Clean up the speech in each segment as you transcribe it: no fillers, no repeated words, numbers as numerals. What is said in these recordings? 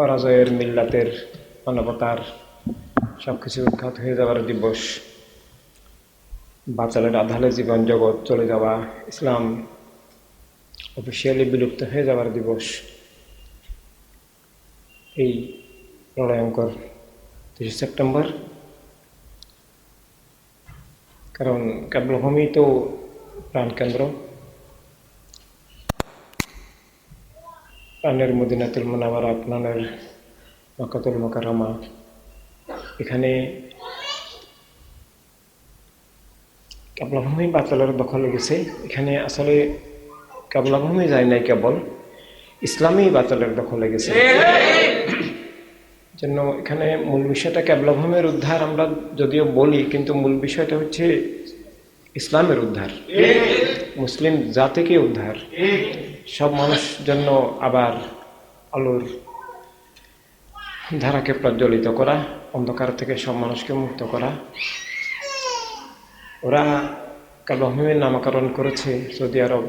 পরাজয়ের, মিল্লাতের, মানবতার সবকিছু উৎখাত হয়ে যাওয়ার দিবস, বাচালের আধালে জীবন জগৎ চলে যাওয়া, ইসলাম অফিসিয়ালি বিলুপ্ত হয়ে যাওয়ার দিবস। এই প্রলয়ঙ্কর ৩০ সেপ্টেম্বর। কারণ কেবলভূমি তো প্রাণকেন্দ্র, প্রাণের মদিনাতুল মুনাওয়ারা, প্রাণের মক্কাতুল মুকাররমা। এখানে কেবলাভূমি বাচালের দখলে গেছে। এখানে আসলে কেবলাভূমি যায় নাই, কেবল ইসলামী বাচালের দখলে গেছে। জন্য এখানে মূল বিষয়টা কেবলাভূমির উদ্ধার আমরা যদিও বলি, কিন্তু মূল বিষয়টা হচ্ছে ইসলামের উদ্ধার, মুসলিম জাতিকে উদ্ধার, সব মানুষ জন্য আবার আলোর ধারাকে প্রজ্বলিত করা, অন্ধকার থেকে সব মানুষকে মুক্ত করা। ওরা কেবলাভূমির নামকরণ করেছে সৌদি আরব।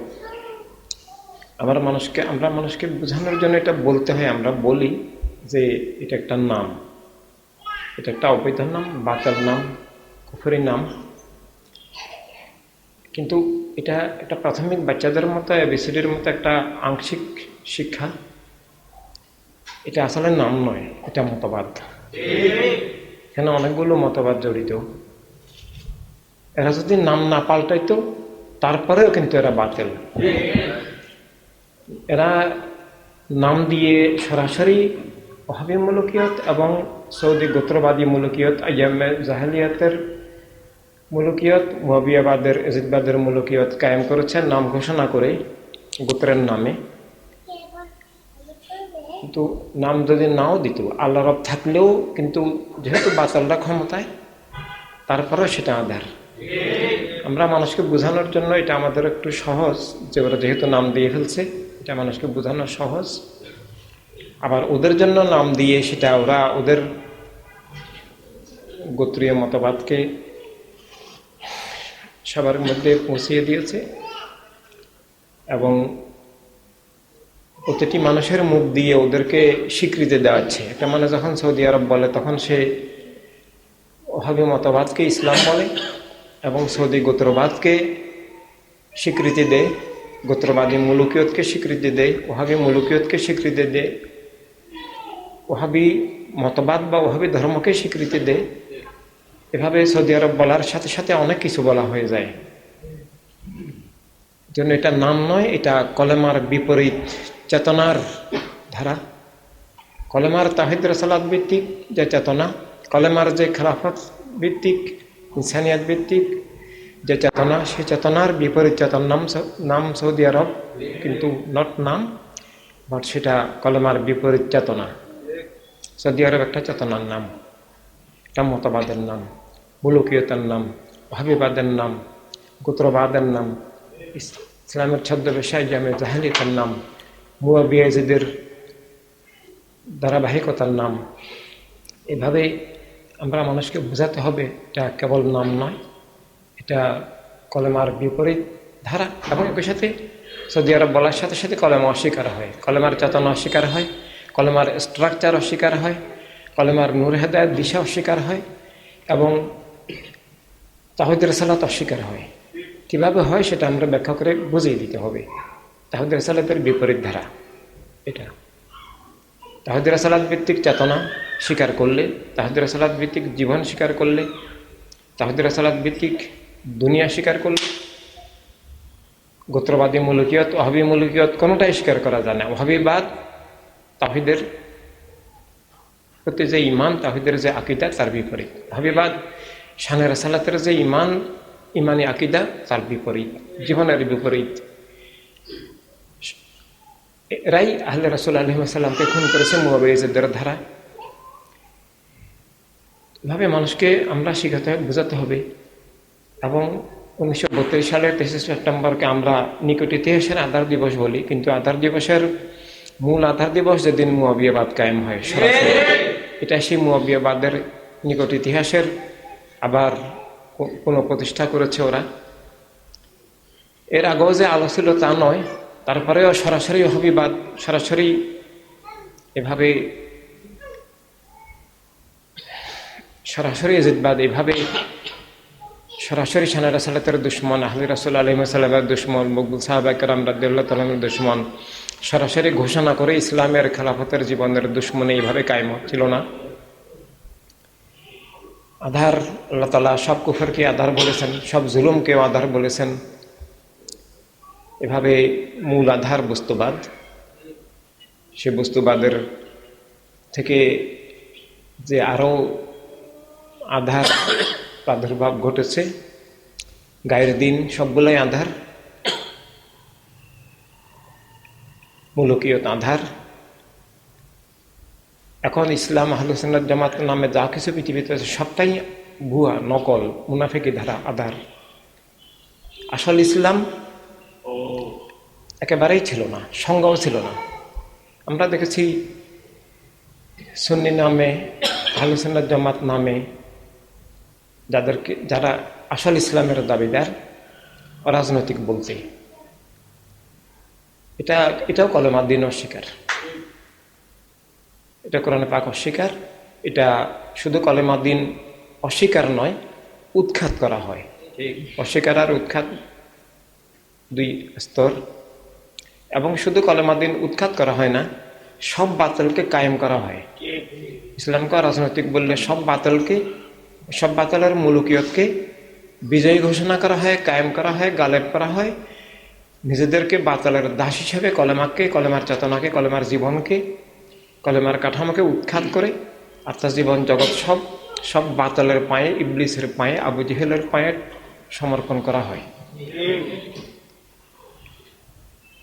আমরা মানুষকে বোঝানোর জন্য এটা বলতে হয়। আমরা বলি যে এটা একটা নাম, এটা একটা অবৈধ নাম, বাতিল নাম, কুফরি নাম। কিন্তু এটা একটা প্রাথমিক বাচ্চাদের মতো এবিসিডির মতো একটা আংশিক শিক্ষা। এটা আসলে নাম নয়, এটা মতবাদ। এখানে অনেকগুলো মতবাদ জড়িত। এরা যদি নাম না পাল্টাইতো তারপরেও কিন্তু এরা বাতিল। এরা নাম দিয়ে সরাসরি ওয়াহাবি মুলুকিয়ত এবং সৌদি গোত্রবাদী মুলুকিয়ত, আইয়ামে জাহেলিয়াতের মুলুকিয়ত, ওয়াহাবিয়াবাদের, এজিদবাদের মুলুকিয়ত কায়েম করেছেন নাম ঘোষণা করে, গোত্রের নামে। কিন্তু নাম যদি নাও দিত, আল্লাহ রব থাকলেও কিন্তু যেহেতু বাতালরা ক্ষমতায়, তারপরেও সেটা আধার। আমরা মানুষকে বোঝানোর জন্য এটা আমাদের একটু সহজ, যে ওরা যেহেতু নাম দিয়ে ফেলছে, এটা মানুষকে বোঝানো সহজ। আবার ওদের জন্য নাম দিয়ে সেটা ওরা ওদের গোত্রীয় মতবাদকে সবার মধ্যে পৌঁছিয়ে দিয়েছে এবং প্রতিটি মানুষের মুখ দিয়ে ওদেরকে স্বীকৃতি দেওয়াচ্ছে। একটা মানুষ যখন সৌদি আরব বলে, তখন সে ওয়াহাবি মতবাদকে ইসলাম বলে এবং সৌদি গোত্রবাদকে স্বীকৃতি দেয়, গোত্রবাদী মুলুকিয়তকে স্বীকৃতি দেয়, ওয়াহাবি মুলুকিয়তকে স্বীকৃতি দেয়, ওয়াহাবি মতবাদ বা ওয়াহাবি ধর্মকে স্বীকৃতি দেয়। এভাবে সৌদি আরব বলার সাথে সাথে অনেক কিছু বলা হয়ে যায়। জন্য এটা নাম নয়, এটা কলেমার বিপরীত চেতনার ধারা। কলেমার তাহিদ রাসালাত ভিত্তিক যে চেতনা, কলেমার যে খেলাফত ভিত্তিক, ইনসানিয়াত ভিত্তিক যে চেতনা, সেই চেতনার বিপরীত চেতনার নাম সৌদি আরব, কিন্তু নট নাম, বাট সেটা কলেমার বিপরীত চেতনা। সৌদি আরব একটা চেতনার নাম, একটা মতবাদের নাম, মুলুকিয়তের নাম, ওয়াহাবিবাদের নাম, গোত্রবাদের নাম, ইসলামের ছদ্মবেশে আইয়ামে জাহেলিয়াতের নাম, মুয়াবিয়াজিদের ধারাবাহিকতার নাম। এভাবে আমরা মানুষকে বোঝাতে হবে এটা কেবল নাম নয়, এটা কলেমার বিপরীত ধারা। এবং একই সাথে সৌদি আরব বলার সাথে সাথে কলেমা অস্বীকার হয়, কলেমার চেতনা অস্বীকার হয়, কলেমার স্ট্রাকচার অস্বীকার হয়, কলেমার নূর হেদায়েত দিশা অস্বীকার হয় এবং তাওহীদ রিসালাত অস্বীকার হয়। কিভাবে হয় সেটা আমরা ব্যাখ্যা করে বুঝিয়ে দিতে হবে। তাওহীদ রিসালাতের বিপরীত ধারা এটা। তাওহীদ রিসালাত ভিত্তিক চেতনা স্বীকার করলে, তাওহীদ রিসালাত ভিত্তিক জীবন স্বীকার করলে, তাওহীদ রিসালাত ভিত্তিক দুনিয়া স্বীকার করলে, গোত্রবাদী মুলুকিয়ত, ওয়াহাবি মুলুকিয়ত কোনোটাই স্বীকার করা যায় না। ওয়াহাবিবাদ তাওহীদের প্রতি যে ইমান, তাওহীদের যে আকীদা, তার বিপরীত। ওয়াহাবিবাদ শানে রিসালাতের যে ইমান, ইমানি আকীদা, তার বিপরীত, জীবনের বিপরীত। এরাই আহলে রাসূল আলাইহিস সালামকে খুন করেছে মুয়াবিয়াদের ধারা। এভাবে মানুষকে আমরা শিখাতে হবে, বোঝাতে হবে। এবং 1932 সালের 23 সেপ্টেম্বরকে আমরা নিকট ইতিহাসের আধার দিবস বলি, কিন্তু আধার দিবসের মূল আধার দিবস যেদিন মুয়াবিয়াবাদ কায়েম হয় সরাসরি, এটা সেই মুয়াবিয়াবাদের নিকট ইতিহাসের আবার পুনঃপ্রতিষ্ঠা করেছে ওরা। এর আগেও যে আলো ছিল তা নয়, তারপরেও সরাসরি ওয়াহাবিবাদ সরাসরি এভাবে সরাসরি ইজিদবাদ এভাবে সরাসরি সানা রাসালাতের দুশ্মন, আহলি রাসূল আলাইহিস সালামের দুশ্মন, মকবুল সাহাবা কেরাম রাদিয়াল্লাহু তাআলার দুশ্মন সরাসরি ঘোষণা করে ইসলামের খেলাফতের জীবনের দুশ্মনে এইভাবে কায়েম ছিল না। আধার, আল্লাহ তাআলা সব কুফরকে আধার বলেছেন, সব জুলুমকেও আধার বলেছেন। এভাবে মূল আধার বস্তুবাদ, সে বস্তুবাদের থেকে যে আরও আধার প্রাদুর্ভাব ঘটেছে, গায়ের দিন সবগুলোই আধার, মুলুকিয়ত আধার। এখন ইসলাম, আহলে সুন্নাত জামাত নামে যা কিছু পৃথিবীতে আছে সবটাই ভুয়া, নকল, মুনাফিকি ধারা, আধার। আসল ইসলাম একেবারেই ছিল না, সংজ্ঞাও ছিল না। আমরা দেখেছি সুন্নি নামে, আহলে সুন্নাত জামাত নামে যারা আসল ইসলামের দাবিদার, অরাজনৈতিক বলতে এটাও কলেমা দিন অস্বীকার, এটা কোরআনে পাক অস্বীকার। এটা শুধু কলেমা দিন অস্বীকার নয়, উৎখাত করা হয়। অস্বীকার আর উৎখাত দুই স্তর। এবং শুধু কলেমা দিন উৎখাত করা হয় না, সব বাতিলকে কায়েম করা হয়। ইসলামকে রাজনৈতিক বললে সব বাতিলের মুলুকিয়তকে বিজয়ী ঘোষণা করা হয়, কায়েম করা হয়, গালেব করা হয়। নিজেদেরকে বাতিলের দাস হিসেবে কলেমাকে, কলেমার চেতনাকে, কলেমার জীবনকে, কলেমার কাঠামোকে উৎখাত করে আত্মার জীবন জগৎ সব বাতিলের পায়ে, ইবলিসের পায়ে, আবু জেহেলের পায়ে সমর্পণ করা হয়।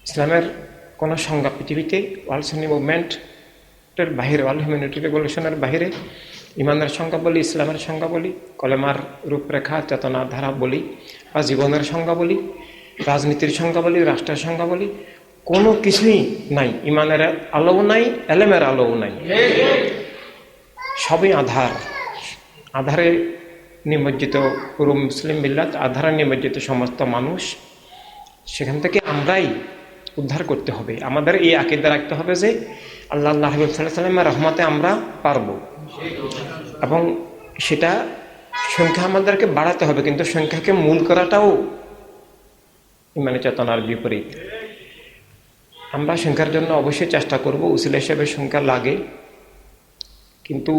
ইসলামের কোনো সংজ্ঞা পৃথিবীতে ওয়ার্ল্ড সুন্নি মুভমেন্টের বাহিরে, ওয়ার্ল্ড হিউম্যানিটি রেভলিউশনের বাহিরে ইমানের সংজ্ঞা বলি, ইসলামের সংজ্ঞা বলি, কলেমার রূপরেখা, চেতনা, ধারা বলি, বা জীবনের সংজ্ঞা বলি, রাজনীতির সংজ্ঞা বলি, রাষ্ট্রের সংজ্ঞা বলি, কোনো কিছুই নাই। ইমানের আলোও নাই, এলেমের আলোও নাই, সবই আধার। আধারে নিমজ্জিত পুরো মুসলিম মিল্লাত, আধারে নিমজ্জিত সমস্ত মানুষ। সেখান থেকে আমরাই উদ্ধার করতে হবে। আমাদের এই আকীদা রাখতে হবে যে আল্লাহ হাবিব সাল্লাল্লাহু আলাইহি ওয়াসাল্লামের রহমতে আমরা পারবো, এবং সেটা সংখ্যা আমাদেরকে বাড়াতে হবে, কিন্তু সংখ্যাকে মূল করাটাও ইমানি চেতনার বিপরীত। আমরা সংখ্যার জন্য অবশ্যই চেষ্টা করব, উসিলা হিসেবে সংখ্যা লাগে, কিন্তু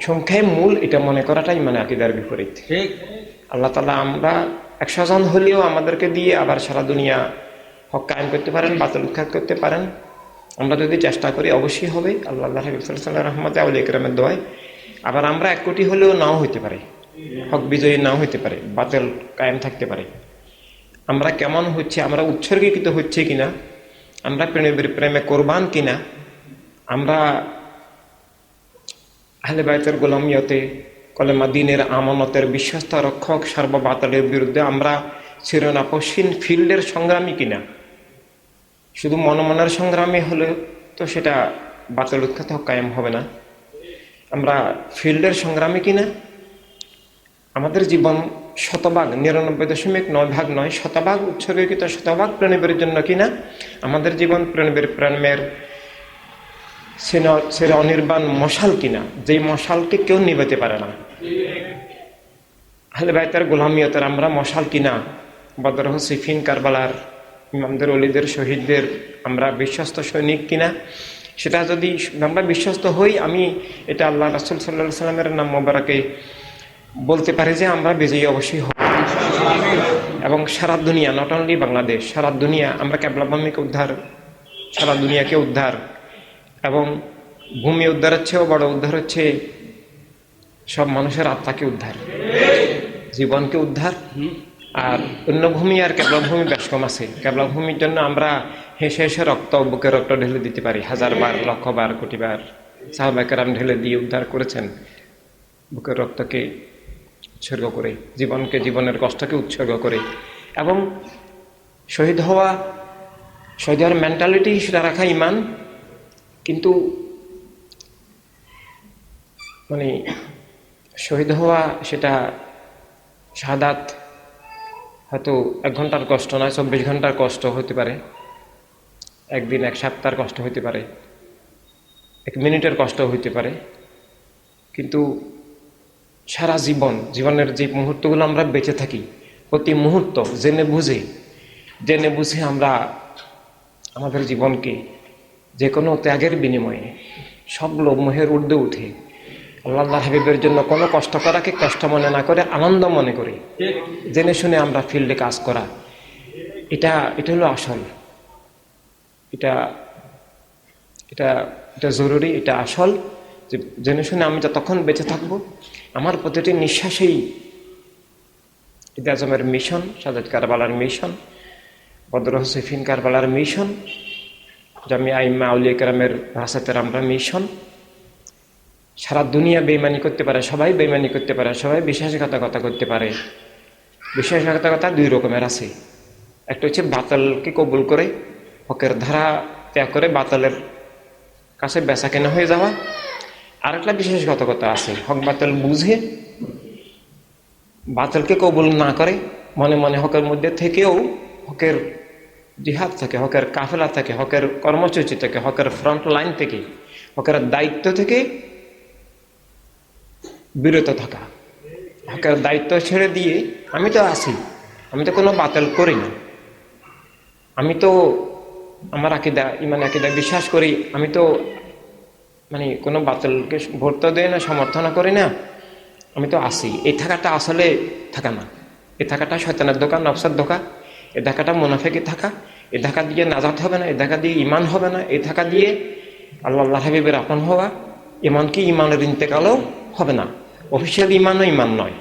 সংখ্যায় মূল এটা মনে করাটাই আকীদার বিপরীত। আল্লাহ তাআলা আমরা 100 জন হলেও আমাদেরকে দিয়ে আবার সারা দুনিয়া হক কায়েম করতে পারেন, বাতিল উৎখাত করতে পারেন। আমরা যদি চেষ্টা করি অবশ্যই হবে, আল্লাহ হাবিব সাল্লাল্লাহু আলাইহি ওয়াসাল্লামের রহমতে, আউলিয়া কেরামের দোয়ায়। আবার আমরা 1 কোটি হলেও নাও হইতে পারে, হক বিজয়ী নাও হইতে পারে, বাতিল কায়েম থাকতে পারে। আমরা কেমন হচ্ছে, আমরা উৎসর্গীকৃত হচ্ছে কিনা, আমরা প্রেমে কোরবান কিনা, আমরা আহলে বাইতের গোলামিয়তে, কলেমা দিনের আমানতের বিশ্বস্ত রক্ষক, সর্ববাতিলের বিরুদ্ধে আমরা চিরনাপসীন ফিল্ডের সংগ্রামী কিনা। শুধু মনমনের সংগ্রামী হলে তো সেটা বাতিল উৎখাত কায়েম হবে না। আমরা ফিল্ডের সংগ্রামী কিনা, আমাদের জীবন 100% 99.9% নয়, 100% উৎসর্গীকৃত, 100% প্রেমের জন্য কিনা, আমাদের জীবন প্রেমের সেরা অনির্বাণ মশাল কিনা, যেই মশালকে কেউ নিভাতে পারে না। আহলে বাইতের গোলামিয়তের আমরা মশাল কিনা, বদর, সিফিন, কারবালার ইমামদের, ওলিদের, শহীদদের আমরা বিশ্বস্ত সৈনিক কিনা। সেটা যদি আমরা বিশ্বস্ত হই, আমি এটা আল্লাহ রাসূল সাল্লাল্লাহু আলাইহি ওয়াসাল্লামের নাম মোবারকে বলতে পারি যে আমরা বিজয়ী অবশ্যই হব। এবং সারা দুনিয়া, নট অনলি বাংলাদেশ, সারা দুনিয়া আমরা কেবলাভূমিকে উদ্ধার, সারা দুনিয়াকে উদ্ধার, এবং ভূমি উদ্ধারের চেয়েও বড় উদ্ধার হচ্ছে সব মানুষের আত্মাকে উদ্ধার, জীবনকে উদ্ধার। আর অন্য ভূমি আর কেবলাভূমি বেশ কম আছে। কেবলাভূমির জন্য আমরা হেসে হেসে বুকে রক্ত ঢেলে দিতে পারি, 1000 বার, 1,00,000 বার, কোটি বার। সাহাবায়ে কেরাম ঢেলে দিয়ে উদ্ধার করেছেন, বুকের রক্তকে উৎসর্গ করে, জীবনকে, জীবনের কষ্টকে উৎসর্গ করে। এবং শহীদ হওয়ার মেন্টালিটি সেটা রাখা ইমান, কিন্তু শহীদ হওয়া সেটা শাহাদাত হয়তো 1 ঘন্টার কষ্ট নয়, 24 ঘন্টার কষ্ট হতে পারে, একদিন, 1 সপ্তাহের কষ্ট হতে পারে। এক মিনিটের কষ্ট হইতে পারে, কিন্তু সারা জীবনের যে মুহূর্তগুলো আমরা বেঁচে থাকি, প্রতি মুহূর্ত জেনে বুঝে আমরা আমাদের জীবনকে যে কোনো ত্যাগের বিনিময়ে সব লোভমোহের ঊর্ধ্বে উঠে আল্লাহ হাবিবের জন্য কোনো কষ্ট করাকে কষ্ট মনে না করে আনন্দ মনে করি, জেনে শুনে আমরা ফিল্ডে কাজ করা, এটা হলো আসল, এটা এটা এটা জরুরি, এটা আসল। যে জেনে শুনে আমি যতক্ষণ বেঁচে থাকবো, আমার প্রতিটি নিঃশ্বাসেই ঈদ আজমের মিশন, সাদেত কারবালার মিশন, বদর হোসেফিন কারবালার মিশন, জামিয়া আইম্মা আউলিয়া কেরামের রাসাতের আমরা মিশন। সারা দুনিয়া বেইমানি করতে পারে, সবাই বেইমানি করতে পারে, সবাই বিশ্বাসঘাতকতা করতে পারে। বিশ্বাসঘাতকতা দুই রকমের আছে। একটা হচ্ছে বাতিলকে কবুল করে হকের ধারা ত্যাগ করে বাতিলের কাছে বেচা কেনা হয়ে যাওয়া। আর একটা বিশ্বাসঘাতকতা আছে, হক বাতিল বুঝে বাতিলকে কবুল না করে মনে মনে হকের মধ্যে থেকেও হকের জিহাদ থাকে, হকের কাফেলা থাকে, হকের কর্মসূচি থেকে, হকের ফ্রন্ট লাইন থেকে, হকের দায়িত্ব থেকে বিরত থাকা। হকের দায়িত্ব ছেড়ে দিয়ে আমি তো আছি, আমি তো কোনো বাতিল করি না, আমি তো আমার আকিদা ইমান আকিদা বিশ্বাস করি, আমি তো মানে কোনো বাতিলকে ভোট তো দেয় না, সমর্থন করি না, আমি তো আছি। এই থাকাটা আসলে থাকা না, এই থাকাটা শয়তানের ধোঁকা, নফসের ধোঁকা, এই থাকাটা মুনাফিকি থাকা। এই থাকা দিয়ে নাজাত হবে না, এই থাকা দিয়ে ইমান হবে না, এই থাকা দিয়ে আল্লাহ হাবিবের আপন হওয়া, ইমানকে ইমানের ইন্তেকালও হবে না। অফিসিয়াল ইমানও ইমান নয়।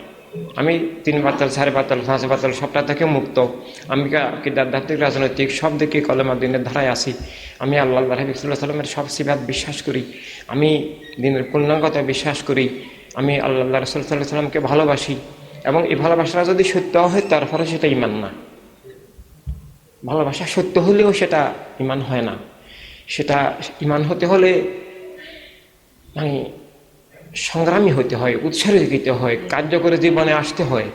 আমি 3 বাতাল 4 বাতাল 5 বাতাল সবটা থেকে মুক্ত। আমি আধ্যাত্মিক রাজনৈতিক সব দিকে কলেমা দিনের ধারায় আসি। আমি আল্লাহ হাবিব সাল্লাল্লাহু আলাইহি সাল্লামের সব সিফাত বিশ্বাস করি, আমি দিনের পূর্ণাঙ্গতা বিশ্বাস করি, আমি আল্লাহ রাসূল সাল্লাল্লাহু আলাইহি সাল্লামকে ভালোবাসি। এবং এই ভালোবাসাটা যদি সত্য হয় তারপরে সেটা ইমান না। ভালোবাসা সত্য হলেও সেটা ইমান হয় না। সেটা ইমান হতে হলে মানে সংগ্রামী হতে হয়, উৎসাহিত দিতে হয়, কার্যকরী জীবনে আসতে হয়।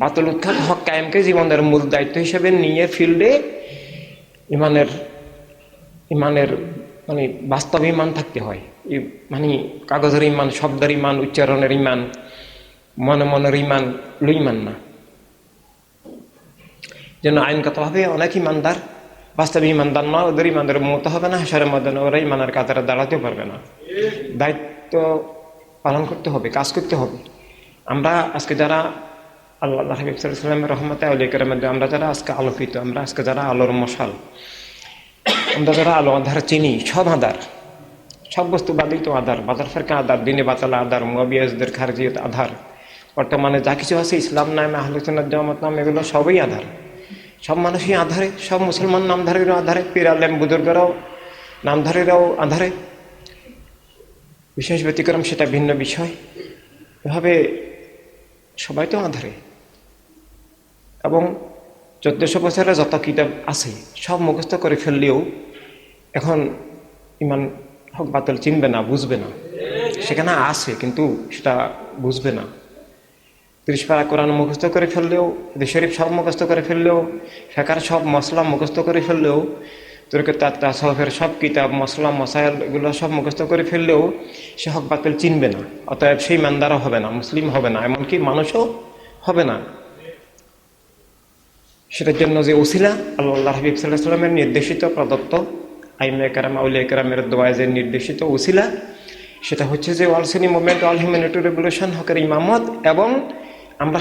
বাতিল উৎখাত হক কায়েমকে জীবনের মূল দায়িত্ব হিসেবে নিয়ে ফিল্ডে ইমানের মানে বাস্তব ইমান থাকতে হয়। মানে কাগজের ইমান, শব্দের ইমান, উচ্চারণের ইমান, মনে মনের ইমান, ইমান না। যেন আইনগতভাবে অনেক ইমানদার বাস্তবে ইমানদার নয়, ওদের ইমানদার মতো হবে না, হাসারের মধ্যে ওরা ইমানের কাতারে দাঁড়াতেও পারবে না। দায়িত্ব পালন করতে হবে, কাজ করতে হবে। আমরা আজকে যারা আল্লাহ হাবিব সাল্লাল্লাহু আলাইহি ওয়াসাল্লামের রহমতে আউলিয়া কেরামের, আমরা যারা আজকে আলোকিত, আমরা আজকে যারা আলোর মশাল, আমরা যারা আলো আধার চিনি, সব আধার, সব বস্তু বাদিত আধার, বাজার ফেরকা আধার, দিনে বাতালা আধার, মুয়াবিয়াজদের খারজিয়ত আধার, বর্তমানে যা কিছু আছে ইসলাম নামে, আহলে সুন্নাত জামাত নামে, এগুলো সবই আধার। সব মানুষই আধারে, সব মুসলমান নামধারীরাও আধারে, পীর আলেম বুজুর্গরাও নামধারীরাও আধারে। বিশেষ ব্যতিক্রম সেটা ভিন্ন বিষয়। এভাবে সবাই তো আধারে। এবং 1400 বছরের যত কিতাব আছে সব মুখস্থ করে ফেললেও এখন ইমান হক বাতিল চিনবে না, বুঝবে না। সেখানে আছে কিন্তু সেটা বুঝবে না। 30 পারা কোরআন মুখস্থ করে ফেললেও, শরীফ সব মুখস্থ করে ফেললেও, ফেকার সব মশলা মুখস্থ করে ফেললেও, তোরকে তাসওয়ুফের সব কিতাব, মশলা মশাইল এগুলো সব মুখস্থ করে ফেললেও সে হক বাতিল চিনবে না। অতএব সেই ইমানদারও হবে না, মুসলিম হবে না, এমনকি মানুষও হবে না। সেটার জন্য যে ওসিলা আল্লাহ হাবিব সাল্লাল্লাহু আলাইহি সাল্লামের নির্দেশিত প্রদত্ত আইম্মা কেরাম আউলিয়া কেরামের দোয়ায় যে নির্দেশিত ওসিলা, সেটা হচ্ছে যে অল সুন্নি মুভমেন্ট, অল হিউম্যানিটি রেভলিউশন, হকের ইমামত। এবং আমরা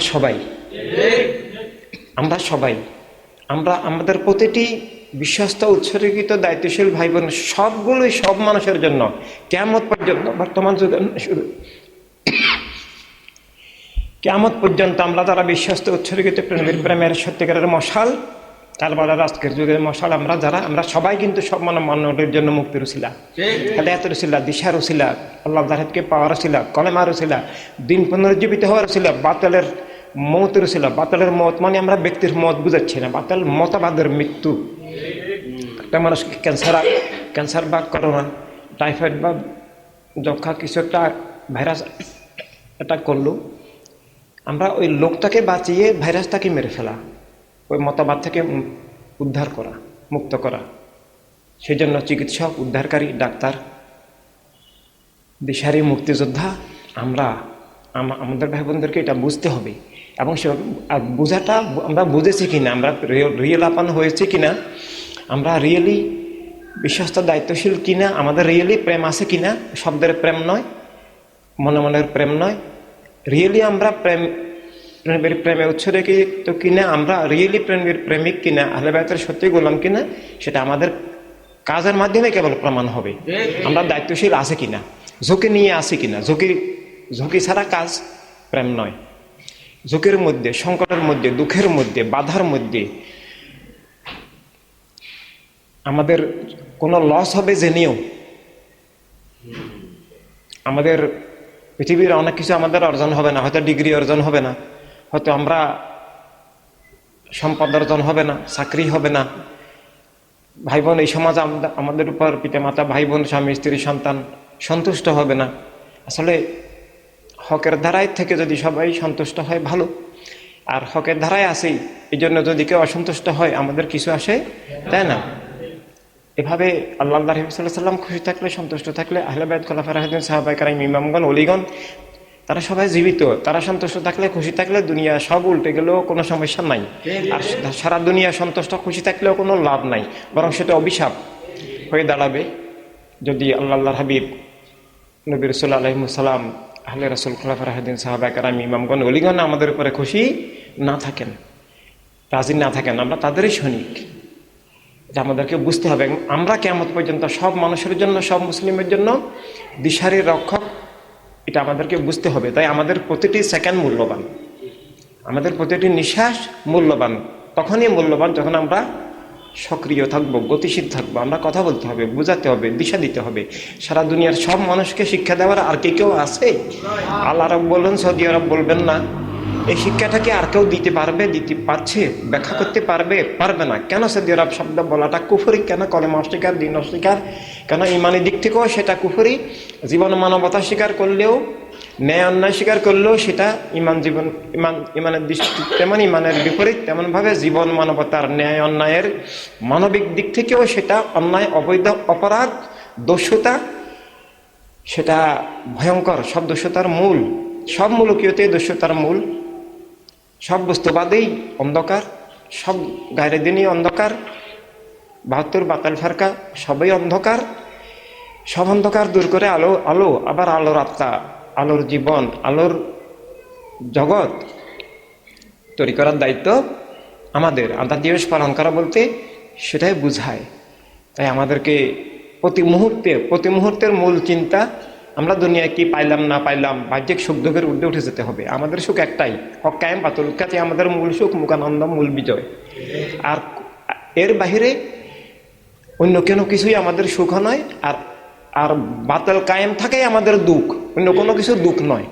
সবাই আমরা আমাদের প্রতিটি বিশ্বস্ত উৎসর্গিত দায়িত্বশীল ভাই বোন সবগুলোই সব মানুষের জন্য কিয়ামত পর্যন্ত, বর্তমান যুগে শুধু কিয়ামত পর্যন্ত আমরা যারা বিশ্বস্ত উৎসর্গিত প্রেমের সত্যিকারের মশাল, কারবালার আজকের যুগের মশাল, আমরা সবাই কিন্তু সব মানবের জন্য মুক্তির উসিলা, হেদায়েতের উসিলা, দিশার উসিলা, আল্লাহ জাহেদকে পাওয়ার উসিলা, কলেমার উসিলা, দিন পুনরুজ্জীবিত হওয়ার উসিলা, বাতিলের মৌতের উসিলা। বাতিলের মত মানে আমরা ব্যক্তির মত বুঝাচ্ছি না, বাতিল মতবাদের মৃত্যু। একটা মানুষ ক্যান্সার বা করোনা, টাইফয়েড বা যক্ষা কিছু একটা ভাইরাস অ্যাটাক করলো, আমরা ওই লোকটাকে বাঁচিয়ে ভাইরাসটাকে মেরে ফেলা, ওই মতবাদ থেকে উদ্ধার করা, মুক্ত করা। সেই জন্য চিকিৎসক, উদ্ধারকারী, ডাক্তার দিশারি মুক্তিযোদ্ধা আমরা। আমাদের ভাই বোনদেরকে এটা বুঝতে হবে, এবং সে বোঝাটা আমরা বুঝেছি কিনা, আমরা রিয়েল আপান হয়েছে কিনা, আমরা রিয়েলি বিশ্বস্ত দায়িত্বশীল কিনা, আমাদের রিয়েলি প্রেম আছে কিনা, শব্দের প্রেম নয়, মনে মনের প্রেম নয়, রিয়েলি আমরা প্রেমে উৎসর্গিত কিনা, আমরা রিয়েলি প্রেমিক কিনা, আহলে বায়তের সত্যি গোলাম কিনা, সেটা আমাদের কাজের মাধ্যমে কেবল প্রমাণ হবে। আমরা দায়িত্বশীল আছে কিনা, ঝুঁকি নিয়ে আসি কিনা। ঝুঁকি ছাড়া কাজ প্রেম নয়। ঝুঁকির মধ্যে, সংকটের মধ্যে, দুঃখের মধ্যে, বাধার মধ্যে আমাদের কোনো লস হবে জেনেও, আমাদের পৃথিবীর অনেক কিছু আমাদের অর্জন হবে না, হয়তো ডিগ্রি অর্জন হবে না, হয়তো আমরা সম্পদ অর্জন হবে না, চাকরি হবে না, ভাই বোন এই সমাজ আমাদের উপর পিতামাতা, ভাই বোন, স্বামী স্ত্রী, সন্তান সন্তুষ্ট হবে না। আসলে হকের ধারায় থেকে যদি সবাই সন্তুষ্ট হয় ভালো, আর হকের ধারায় আসেই এই জন্য যদি কেউ অসন্তুষ্ট হয় আমাদের কিছু আসে তাই না। এভাবে আল্লাহ নবী সাল্লাল্লাহু আলাইহি ওয়াসাল্লাম খুশি থাকলে, সন্তুষ্ট থাকলে, আহলে বায়ত, খোলাফায়ে রাশিদিন, সাহাবায়ে কেরাম, ইমামগণ, ওলিগণ, তারা সবাই জীবিত, তারা সন্তুষ্ট থাকলে, খুশি থাকলে দুনিয়া সব উল্টে গেলেও কোনো সমস্যা নাই। আর সারা দুনিয়া সন্তুষ্ট খুশি থাকলেও কোনো লাভ নাই, বরং সেটা অভিশাপ হয়ে দাঁড়াবে যদি আল্লাহর হাবিব নবী রাসূলুল্লাহ আলাইহিস সালাম, আহলে রাসূল, খোলাফায়ে রাশিদিন, সাহাবায়ে কেরাম, ইমামগণ, ওলিগণ আমাদের উপরে খুশি না থাকেন, রাজি না থাকেন, আমরা তাদেরই সৈনিক। এটা আমাদেরকে বুঝতে হবে। আমরা কিয়ামত পর্যন্ত সব মানুষের জন্য, সব মুসলিমের জন্য দিশারির রক্ষক, এটা আমাদেরকে বুঝতে হবে। তাই আমাদের প্রতিটি সেকেন্ড মূল্যবান, আমাদের প্রতিটি নিঃশ্বাস মূল্যবান। তখনই মূল্যবান যখন আমরা সক্রিয় থাকবো, গতিশীল থাকবো, আমরা কথা বলতে হবে, বোঝাতে হবে, দিশা দিতে হবে। সারা দুনিয়ার সব মানুষকে শিক্ষা দেওয়ার আর কেউ আছে? আল্লাহ রাব্বুল বলবেন, সৌদি আরব বলবেন না। এই শিক্ষাটাকে আর কেউ দিতে পারবে, দিতে পারছে, ব্যাখ্যা করতে পারবে? পারবে না। কেন সৌদি আরব শব্দ বলাটা কুফরি? কেন কলেমা অস্বীকার, দ্বীন অস্বীকার? কেন ইমানের দিক থেকেও সেটা কুফরি? জীবন মানবতা স্বীকার করলেও, ন্যায় অন্যায় স্বীকার করলেও সেটা ইমানের দৃষ্টি তেমন ইমানের বিপরীত, তেমনভাবে জীবন মানবতার, ন্যায় অন্যায়ের মানবিক দিক থেকেও সেটা অন্যায়, অবৈধ, অপরাধ, দস্যুতা, সেটা ভয়ঙ্কর। সব দস্যুতার মূল, সব মূলকীয়তে দস্যুতার মূল। সব বস্তুবাদেই অন্ধকার, সব গায়রে দিনই অন্ধকার, ৭২ বাতাল ফারকা সবই অন্ধকার। সব অন্ধকার দূর করে আলো, আবার আলোর আত্মা, আলোর জীবন, আলোর জগৎ তৈরি করার দায়িত্ব আমাদের। আল্লাহ দিবস পালন করা বলতে সেটাই বুঝায়। তাই আমাদেরকে প্রতি মুহূর্তের মূল চিন্তা, আমরা দুনিয়ায় কি পাইলাম না পাইলাম, বাহ্যিক সুখ দুঃখের ঊর্ধ্বে উঠে যেতে হবে। আমাদের সুখ একটাই, হক কায়েম বাতুল কাছে আমাদের মূল সুখ, মুকানন্দ, মূল বিজয়। আর এর বাহিরে অন্য কোনো কিছুই আমাদের সুখ নয়। আর বাতিল কায়েম থাকাই আমাদের দুঃখ, অন্য কোনো কিছু দুঃখ নয়।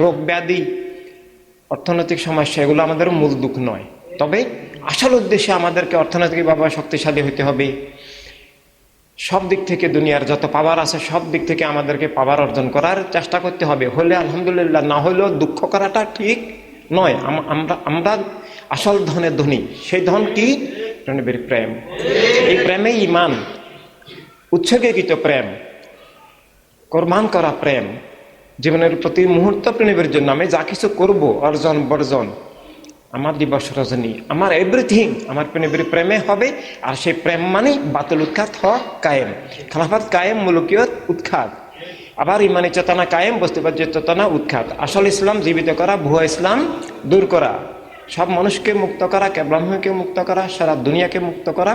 রোগ ব্যাধি, অর্থনৈতিক সমস্যা, এগুলো আমাদের মূল দুঃখ নয়। তবে আসল উদ্দেশ্যে আমাদেরকে অর্থনৈতিকভাবে শক্তিশালী হতে হবে। সব দিক থেকে দুনিয়ার যত পাওয়ার আছে সব দিক থেকে আমাদেরকে পাওয়ার অর্জন করার চেষ্টা করতে হবে। হলে আলহামদুলিল্লাহ, না হলেও দুঃখ করাটা ঠিক নয়। আমরা আসল ধনের ধনী। সেই ধন কি? প্রেম। এই প্রেমে ঈমান, উৎসর্গীকৃত প্রেম, কোরবান করা প্রেম, জীবনের প্রতি মুহূর্ত প্রেমের জন্য আমি যা কিছু করব, অর্জন বর্জন, আমার দিবস রজনী, আমার এভরিথিং আমার প্রেমে হবে। আর সেই প্রেম মানে বাতুল উৎখাত, হক কায়েম, খেলাফত কায়েম, মুলুকিয়ত উৎখাত, আবার ইমানি চেতনা কায়েম, বস্তুবাদ চেতনা উৎখাত। আসল ইসলাম জীবিত করা, ভুয়া ইসলাম দূর করা, সব মানুষকে মুক্ত করা, ব্রাহ্মণকে মুক্ত করা, সারা দুনিয়াকে মুক্ত করা।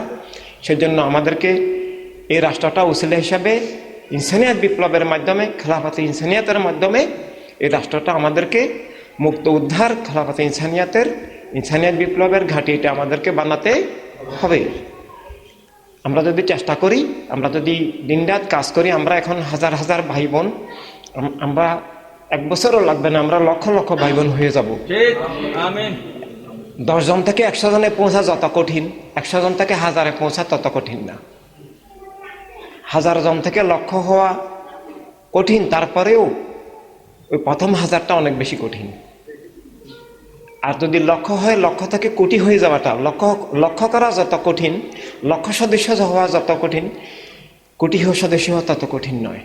সেজন্য আমাদেরকে এই রাষ্ট্রটা উসিলা হিসাবে ইনসানিয়াত বিপ্লবের মাধ্যমে, খেলাফতে ইনসানিয়াতের মাধ্যমে এই রাষ্ট্রটা আমাদেরকে মুক্ত উদ্ধার, খেলাফতে ইনসানিয়াত বিপ্লবের ঘাঁটি এটা আমাদেরকে বানাতে হবে। আমরা যদি চেষ্টা করি, আমরা যদি দিনরাত কাজ করি, আমরা এখন হাজার হাজার ভাই বোন, আমরা 1 বছরও লাগবে না, আমরা লক্ষ লক্ষ ভাই বোন হয়ে যাব। 10 জন থেকে 100 জনে পৌঁছা যত কঠিন, 100 জন থেকে 1000-এ পৌঁছা তত কঠিন না। 1000 জন থেকে লক্ষ হওয়া কঠিন, তারপরেও ওই প্রথম 1000টা অনেক বেশি কঠিন। আর যদি লক্ষ্য হয়, লক্ষ্য থেকে কোটি হয়ে যাওয়াটা, লক্ষ্য করা যত কঠিন, লক্ষ্য সদস্য হওয়া যত কঠিন, কোটি সদস্য হওয়া তত কঠিন নয়।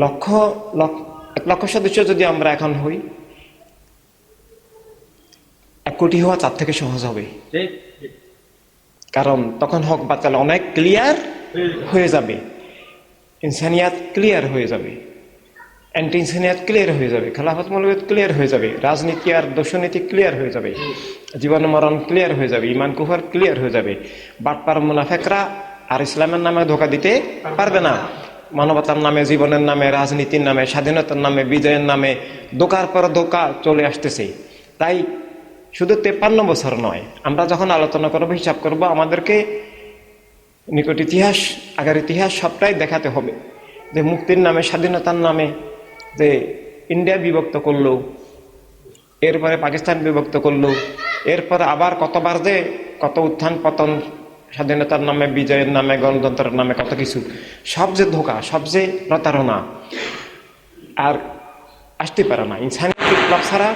লক্ষ লক্ষ 1 লক্ষ সদস্য যদি আমরা এখন হই, 1 কোটি হওয়া তার থেকে সহজ হবে। কারণ তখন হক বাতিল অনেক ক্লিয়ার হয়ে যাবে, ইনসানিয়াত ক্লিয়ার হয়ে যাবে, অ্যান্টি ইনসানিয়াত ক্লিয়ার হয়ে যাবে, খেলাফত মৌলবাদ ক্লিয়ার হয়ে যাবে, রাজনীতি আর দর্শনীতি ক্লিয়ার হয়ে যাবে, জীবন মরণ ক্লিয়ার হয়ে যাবে, ইমান কুফর ক্লিয়ার হয়ে যাবে। বাটপার মুনাফেকরা আর ইসলামের নামে ধোঁকা দিতে পারবে না। মানবতার নামে, জীবনের নামে, রাজনীতির নামে, স্বাধীনতার নামে, বিজয়ের নামে ধোঁকার পর ধোঁকা চলে আসতেছে। তাই শুধু 53 বছর নয়, আমরা যখন আলোচনা করবো, হিসাব করবো, আমাদেরকে নিকট ইতিহাস, আগের ইতিহাস সবটাই দেখাতে হবে যে মুক্তির নামে, স্বাধীনতার নামে যে ইন্ডিয়া বিভক্ত করলো, এরপরে পাকিস্তান বিভক্ত করলো, এরপর আবার কতবার যে কত উত্থান পতন, স্বাধীনতার নামে, বিজয়ের নামে, গণতন্ত্রের নামে কত কিছু, সব যে ধোঁকা, সব যে প্রতারণা, আর আসতে পারে না। ইনসানি বিপ্লব ছাড়া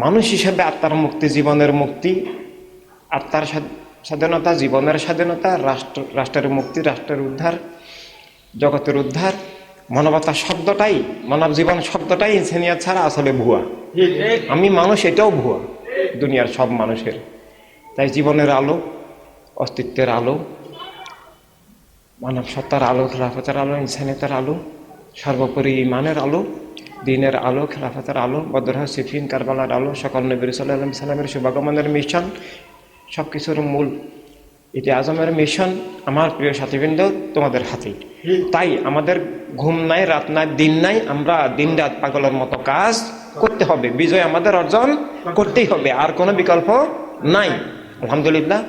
মানুষ হিসেবে আত্মার মুক্তি, জীবনের মুক্তি, আত্মার স্বাধীনতা, জীবনের স্বাধীনতা, রাষ্ট্রের মুক্তি, রাষ্ট্রের উদ্ধার, জগতের উদ্ধার, মানবতা শব্দটাই, মানব জীবন শব্দটাই ইনসানিয়াত ছাড়া আসলে ভুয়া। আমি মানুষ, এটাও ভুয়া দুনিয়ার সব মানুষের। তাই জীবনের আলো, অস্তিত্বের আলো, মানব সত্তার আলো, খেলাফতের আলো, ইনসানিয়াতের আলো, সর্বোপরি ইমানের আলো, দিনের আলো, খেলাফতের আলো, বদর, সিফিন, কারবালার আলো, সকল নবী সাল্লাল্লাহু আলাইহি সাল্লামের শুভাগমনের মিশন, সব কিছুর মূল এটি আজমের মিশন। আমার প্রিয় সাথীবৃন্দ, তোমাদের হাতেই। তাই আমাদের ঘুম নাই, রাত নাই, দিন নাই, আমরা দিন রাত পাগলের মতো কাজ করতে হবে। বিজয় আমাদের অর্জন করতেই হবে, আর কোনো বিকল্প নাই। আলহামদুলিল্লাহ।